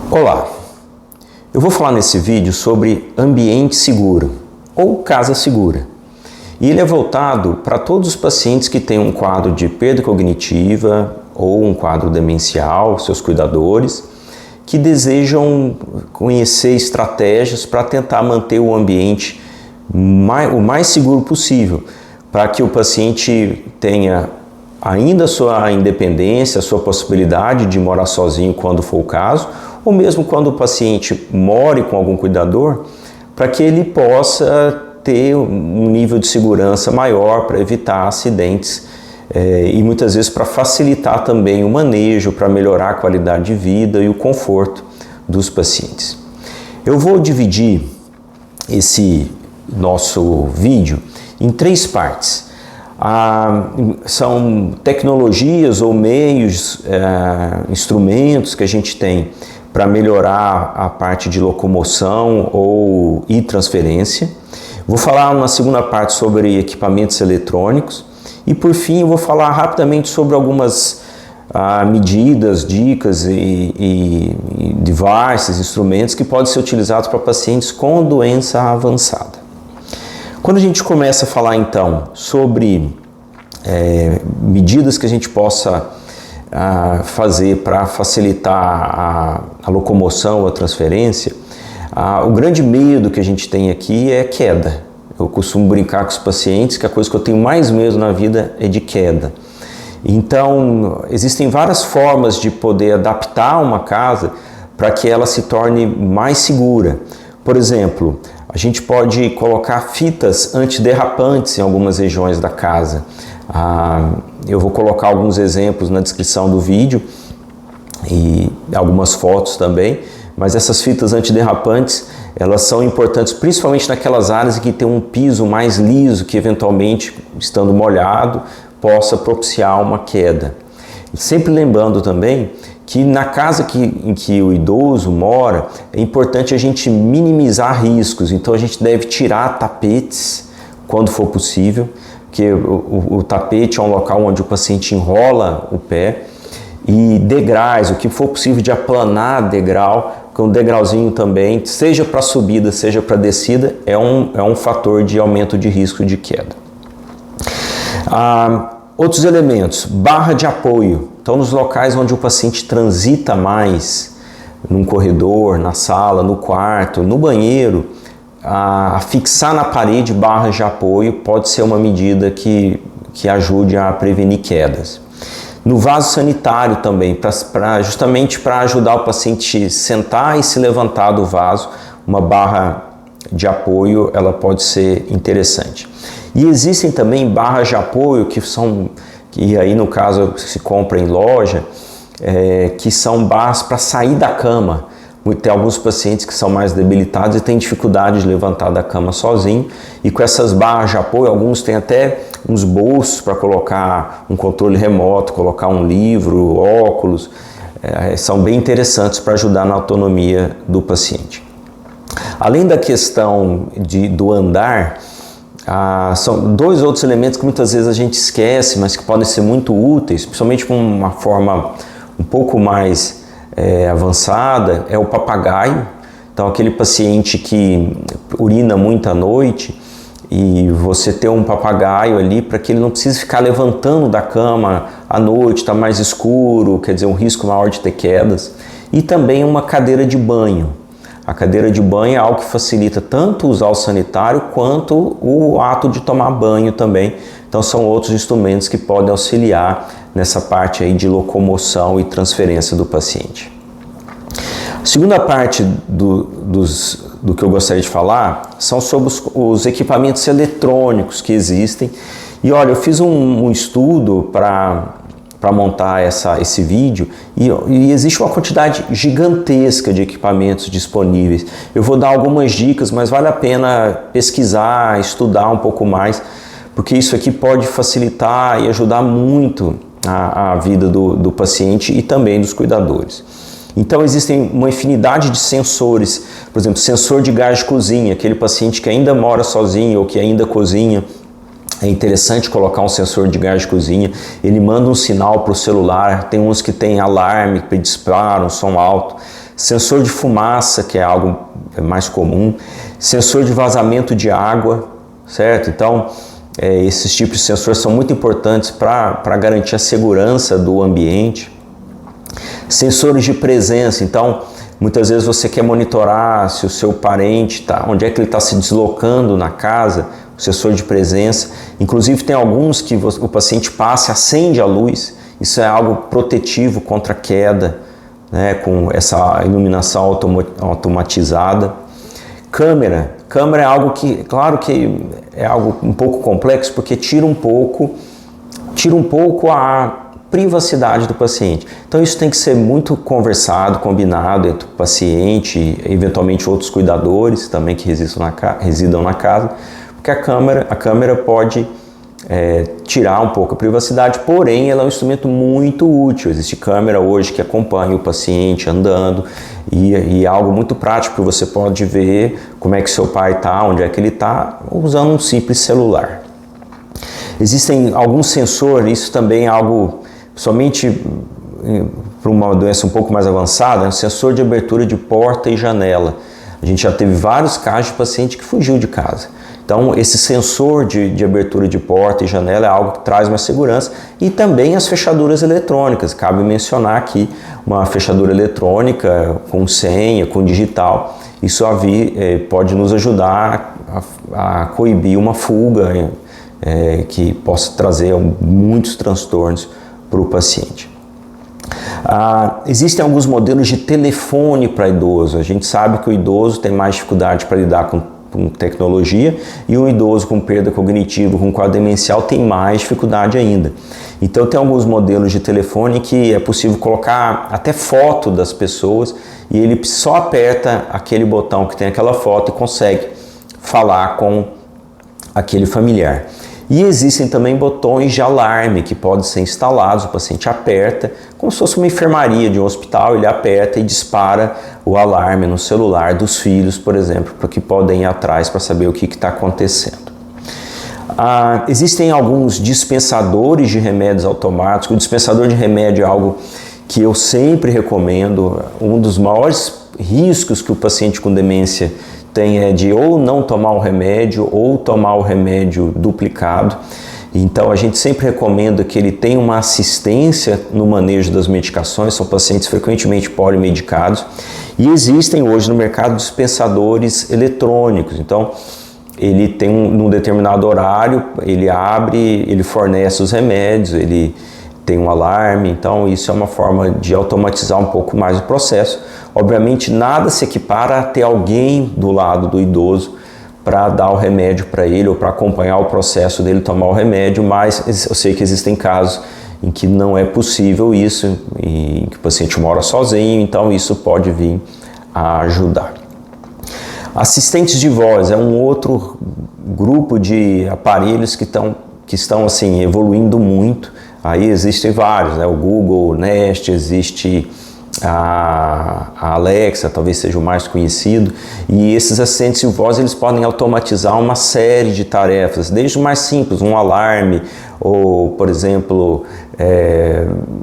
Olá, eu vou falar nesse vídeo sobre ambiente seguro ou casa segura. E ele é voltado para todos os pacientes que têm um quadro de perda cognitiva ou um quadro demencial, seus cuidadores, que desejam conhecer estratégias para tentar manter o ambiente o mais seguro possível, para que o paciente tenha ainda a sua independência, a sua possibilidade de morar sozinho quando for o caso, ou mesmo quando o paciente more com algum cuidador, para que ele possa ter um nível de segurança maior para evitar acidentes e muitas vezes para facilitar também o manejo, para melhorar a qualidade de vida e o conforto dos pacientes. Eu vou dividir esse nosso vídeo em 3 partes. São tecnologias ou meios, instrumentos que a gente tem para melhorar a parte de locomoção e transferência. Vou falar na segunda parte sobre equipamentos eletrônicos e por fim eu vou falar rapidamente sobre algumas medidas, dicas e devices, instrumentos que podem ser utilizados para pacientes com doença avançada. Quando a gente começa a falar então sobre medidas que a gente possa fazer para facilitar a locomoção, a transferência, o grande medo que a gente tem aqui é queda. Eu costumo brincar com os pacientes que a coisa que eu tenho mais medo na vida é de queda. Então, existem várias formas de poder adaptar uma casa para que ela se torne mais segura. Por exemplo, a gente pode colocar fitas antiderrapantes em algumas regiões da casa. Eu vou colocar alguns exemplos na descrição do vídeo e algumas fotos também, mas essas fitas antiderrapantes, elas são importantes principalmente naquelas áreas em que tem um piso mais liso, que eventualmente, estando molhado, possa propiciar uma queda. Sempre lembrando também que na casa em que o idoso mora, é importante a gente minimizar riscos, então a gente deve tirar tapetes quando for possível, porque o tapete é um local onde o paciente enrola o pé, e degraus, o que for possível de aplanar degrau, com um degrauzinho também, seja para subida, seja para descida, é um fator de aumento de risco de queda. Outros elementos, barra de apoio. Então, nos locais onde o paciente transita mais, num corredor, na sala, no quarto, no banheiro, fixar na parede barras de apoio pode ser uma medida que ajude a prevenir quedas. No vaso sanitário também, justamente para ajudar o paciente a sentar e se levantar do vaso, uma barra de apoio ela pode ser interessante. E existem também barras de apoio que aí no caso se compra em loja, que são barras para sair da cama. Tem alguns pacientes que são mais debilitados e têm dificuldade de levantar da cama sozinho, e com essas barras de apoio, alguns têm até uns bolsos para colocar um controle remoto, colocar um livro, óculos, são bem interessantes para ajudar na autonomia do paciente. Além da questão do andar, são 2 outros elementos que muitas vezes a gente esquece, mas que podem ser muito úteis, principalmente com uma forma um pouco mais avançada, é o papagaio. Então, aquele paciente que urina muito à noite, e você ter um papagaio ali para que ele não precise ficar levantando da cama à noite, está mais escuro, quer dizer, um risco maior de ter quedas. E também uma cadeira de banho. A cadeira de banho é algo que facilita tanto usar o sanitário quanto o ato de tomar banho também. Então são outros instrumentos que podem auxiliar nessa parte aí de locomoção e transferência do paciente. A segunda parte do que eu gostaria de falar são sobre os equipamentos eletrônicos que existem. E olha, eu fiz um estudo para montar esse vídeo e existe uma quantidade gigantesca de equipamentos disponíveis. Eu vou dar algumas dicas, mas vale a pena pesquisar, estudar um pouco mais, porque isso aqui pode facilitar e ajudar muito a vida do paciente e também dos cuidadores. Então existem uma infinidade de sensores, por exemplo, sensor de gás de cozinha, aquele paciente que ainda mora sozinho ou que ainda cozinha. É interessante colocar um sensor de gás de cozinha, ele manda um sinal para o celular, tem uns que tem alarme para disparar, um som alto. sensor de fumaça, que é algo mais comum, sensor de vazamento de água, certo? Então, esses tipos de sensores são muito importantes para garantir a segurança do ambiente. Sensores de presença, então, muitas vezes você quer monitorar se o seu parente onde é que ele está se deslocando na casa, o sensor de presença. Inclusive tem alguns que o paciente passa, acende a luz, isso é algo protetivo contra queda, né, com essa iluminação automatizada. Câmera é algo que, claro que é algo um pouco complexo, porque tira um pouco a privacidade do paciente. Então isso tem que ser muito conversado, combinado entre o paciente e eventualmente outros cuidadores também que residam na casa, porque a câmera pode tirar um pouco a privacidade, porém ela é um instrumento muito útil. Existe câmera hoje que acompanha o paciente andando e é algo muito prático, você pode ver como é que seu pai está, onde é que ele está, usando um simples celular. Existem alguns sensores, isso também é algo somente para uma doença um pouco mais avançada, um sensor de abertura de porta e janela. A gente já teve vários casos de paciente que fugiu de casa. Então, esse sensor de abertura de porta e janela é algo que traz uma segurança, e também as fechaduras eletrônicas. Cabe mencionar aqui uma fechadura eletrônica com senha, com digital. Isso pode nos ajudar a coibir uma fuga que possa trazer muitos transtornos para o paciente. Existem alguns modelos de telefone para idoso. A gente sabe que o idoso tem mais dificuldade para lidar com tecnologia, e um idoso com perda cognitiva, com quadro demencial, tem mais dificuldade ainda. Então tem alguns modelos de telefone que é possível colocar até foto das pessoas, e ele só aperta aquele botão que tem aquela foto e consegue falar com aquele familiar. E existem também botões de alarme que podem ser instalados, o paciente aperta, como se fosse uma enfermaria de um hospital, ele aperta e dispara o alarme no celular dos filhos, por exemplo, para que podem ir atrás para saber o que está acontecendo. Existem alguns dispensadores de remédios automáticos. O dispensador de remédio é algo que eu sempre recomendo. Um dos maiores riscos que o paciente com demência tem é de ou não tomar o remédio ou tomar o remédio duplicado. Então a gente sempre recomenda que ele tenha uma assistência no manejo das medicações. São pacientes frequentemente polimedicados, e existem hoje no mercado dispensadores eletrônicos. Então ele tem num determinado horário, ele abre, ele fornece os remédios, ele tem um alarme. Então isso é uma forma de automatizar um pouco mais o processo. Obviamente nada se equipara a ter alguém do lado do idoso para dar o remédio para ele ou para acompanhar o processo dele tomar o remédio, mas eu sei que existem casos em que não é possível isso, em que o paciente mora sozinho, então isso pode vir a ajudar. Assistentes de voz é um outro grupo de aparelhos que estão assim, evoluindo muito. Aí existem vários, né? O Google Nest, existe a Alexa, talvez seja o mais conhecido, e esses assistentes de voz eles podem automatizar uma série de tarefas, desde o mais simples, um alarme, ou por exemplo,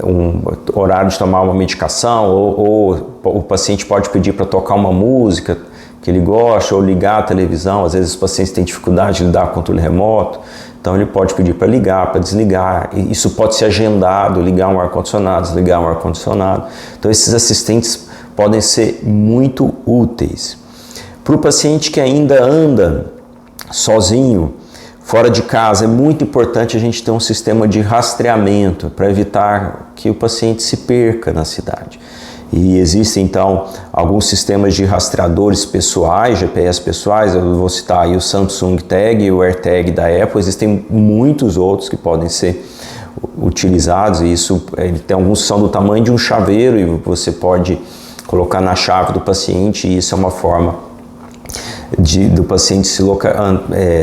um horário de tomar uma medicação, ou o paciente pode pedir para tocar uma música que ele gosta, ou ligar a televisão. Às vezes os pacientes têm dificuldade de lidar com o controle remoto, então ele pode pedir para ligar, para desligar. Isso pode ser agendado, ligar um ar-condicionado, desligar um ar-condicionado. Então esses assistentes podem ser muito úteis. Para o paciente que ainda anda sozinho, fora de casa, é muito importante a gente ter um sistema de rastreamento para evitar que o paciente se perca na cidade. E existem então alguns sistemas de rastreadores pessoais, GPS pessoais. Eu vou citar aí o Samsung Tag e o AirTag da Apple. Existem muitos outros que podem ser utilizados, e tem alguns que são do tamanho de um chaveiro e você pode colocar na chave do paciente, e isso é uma forma do paciente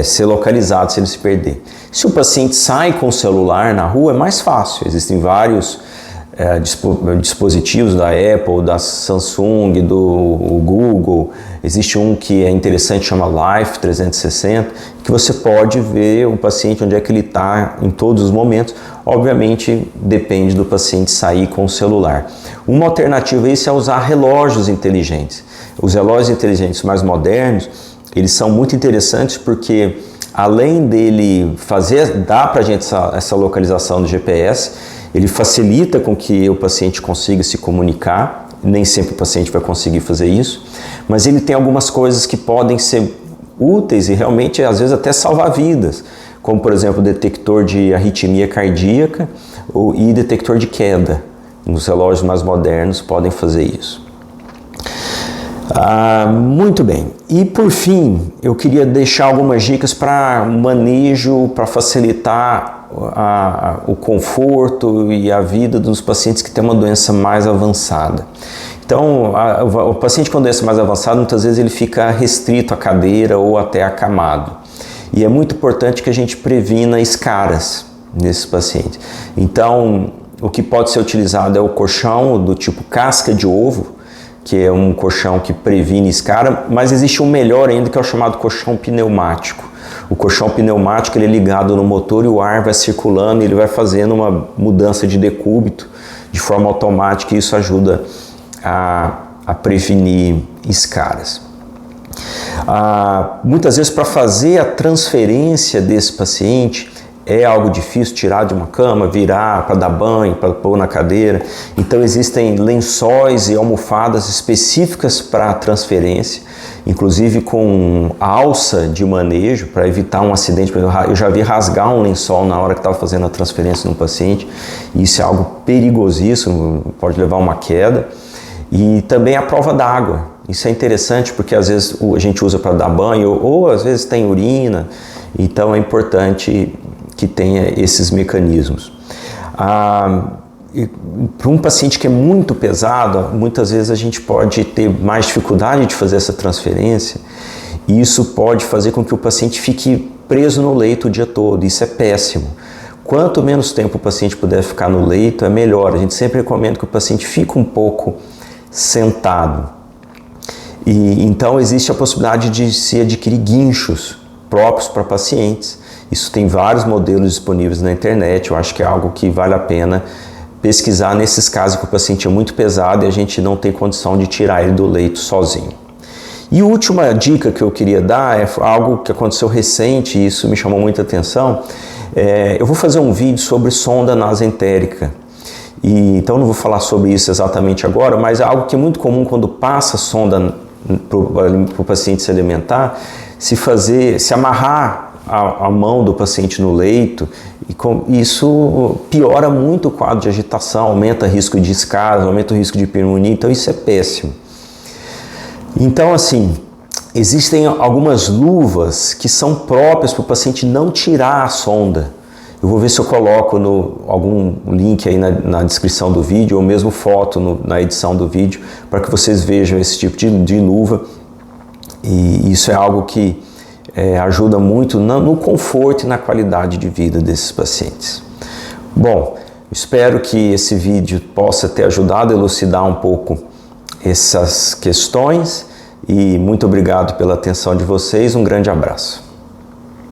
ser localizado se ele se perder. Se o paciente sai com o celular na rua, é mais fácil. Existem vários dispositivos da Apple, da Samsung, do Google. Existe um que é interessante, chama Life 360, que você pode ver o paciente onde é que ele está em todos os momentos. obviamente depende do paciente sair com o celular. Uma alternativa a isso é usar relógios inteligentes. Os relógios inteligentes mais modernos, eles são muito interessantes porque além dele dar para a gente essa localização do GPS, ele facilita com que o paciente consiga se comunicar. Nem sempre o paciente vai conseguir fazer isso, mas ele tem algumas coisas que podem ser úteis e realmente às vezes até salvar vidas, como por exemplo detector de arritmia cardíaca e detector de queda. Nos relógios mais modernos podem fazer isso. Muito bem, e por fim eu queria deixar algumas dicas para manejo, para facilitar o conforto e a vida dos pacientes que têm uma doença mais avançada. Então, o paciente com doença mais avançada, muitas vezes ele fica restrito à cadeira ou até acamado. E é muito importante que a gente previna escaras nesses pacientes. Então, o que pode ser utilizado é o colchão do tipo casca de ovo, que é um colchão que previne escara, mas existe um melhor ainda, que é o chamado colchão pneumático. O colchão pneumático ele é ligado no motor e o ar vai circulando e ele vai fazendo uma mudança de decúbito de forma automática, e isso ajuda a prevenir escaras. Muitas vezes, para fazer a transferência desse paciente, é algo difícil tirar de uma cama, virar para dar banho, para pôr na cadeira. Então existem lençóis e almofadas específicas para a transferência, inclusive com alça de manejo para evitar um acidente. Eu já vi rasgar um lençol na hora que estava fazendo a transferência no paciente, e isso é algo perigosíssimo, pode levar a uma queda. E também a prova d'água. Isso é interessante porque às vezes a gente usa para dar banho ou às vezes tem urina, então é importante que tenha esses mecanismos. Para um paciente que é muito pesado, muitas vezes a gente pode ter mais dificuldade de fazer essa transferência, e isso pode fazer com que o paciente fique preso no leito o dia todo. Isso é péssimo. Quanto menos tempo o paciente puder ficar no leito, é melhor. A gente sempre recomenda que o paciente fique um pouco sentado. E então existe a possibilidade de se adquirir guinchos próprios para pacientes. Isso tem vários modelos disponíveis na internet. Eu acho que é algo que vale a pena pesquisar nesses casos que o paciente é muito pesado e a gente não tem condição de tirar ele do leito sozinho. E a última dica que eu queria dar é algo que aconteceu recente e isso me chamou muita atenção. Eu vou fazer um vídeo sobre sonda nasentérica. Então não vou falar sobre isso exatamente agora, mas é algo que é muito comum quando passa sonda para o paciente se alimentar, se amarrar a mão do paciente no leito, e isso piora muito o quadro de agitação, aumenta o risco de escaras, aumenta o risco de pneumonia, então isso é péssimo. Então assim, existem algumas luvas que são próprias para o paciente não tirar a sonda. Eu vou ver se eu coloco algum link aí na descrição do vídeo, ou mesmo foto na edição do vídeo, para que vocês vejam esse tipo de luva. E isso é algo que ajuda muito no conforto e na qualidade de vida desses pacientes. Bom, espero que esse vídeo possa ter ajudado a elucidar um pouco essas questões, e muito obrigado pela atenção de vocês. Um grande abraço.